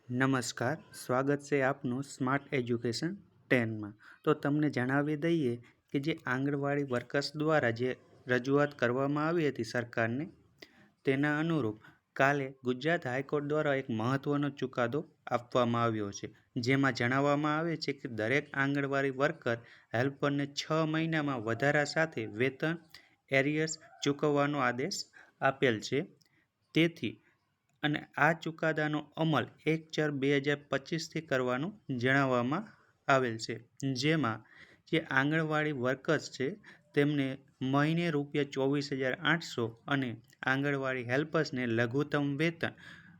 નમસ્કાર, સ્વાગત છે આપનું સ્માર્ટ એજ્યુકેશન 10માં। તો તમને જણાવી દઈએ કે જે આંગણવાડી વર્કર્સ દ્વારા જે રજૂઆત કરવામાં આવી હતી સરકારને, તેના અનુરૂપ કાલે ગુજરાત હાઈકોર્ટ દ્વારા એક મહત્ત્વનો ચુકાદો આપવામાં આવ્યો છે, જેમાં જણાવવામાં આવે છે કે દરેક આંગણવાડી વર્કર હેલ્પરને 6 મહિનામાં વધારા સાથે વેતન એરિયર્સ ચૂકવવાનો આદેશ આપેલ છે। તેથી અને આ ચુકાદાનો અમલ 1/4/2025થી કરવાનું જણાવવામાં આવેલ છે, જેમાં જે આંગણવાડી વર્કર્સ છે તેમને મહિને ₹24,800 અને આંગણવાડી હેલ્પર્સને લઘુત્તમ વેતન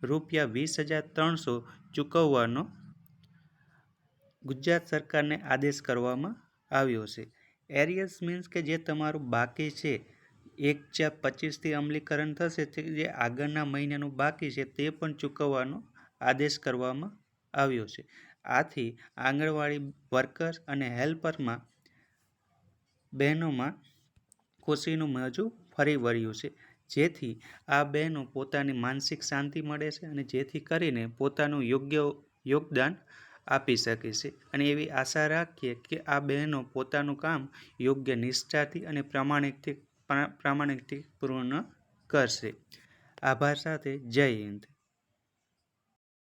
₹20,300 ચૂકવવાનો ગુજરાત સરકારને આદેશ કરવામાં આવ્યો છે। એરિયર્સ મીન્સ કે જે તમારું બાકી છે 1/4/25થી અમલીકરણ થશે, તે જે આગળના મહિનાનું બાકી છે તે પણ ચૂકવવાનો આદેશ કરવામાં આવ્યો છે। આથી આંગણવાડી વર્કર્સ અને હેલ્પરમાં બહેનોમાં ખુશીનું મોજું ફરી વળ્યું છે, જેથી આ બહેનો પોતાની માનસિક શાંતિ મળે છે અને જેથી કરીને પોતાનું યોગ્ય યોગદાન આપી શકે છે। અને એવી આશા રાખીએ કે આ બહેનો પોતાનું કામ યોગ્ય નિષ્ઠાથી અને પ્રામાણિકથી પૂર્ણ કરશે। આભાર સાથે જય હિન્દ।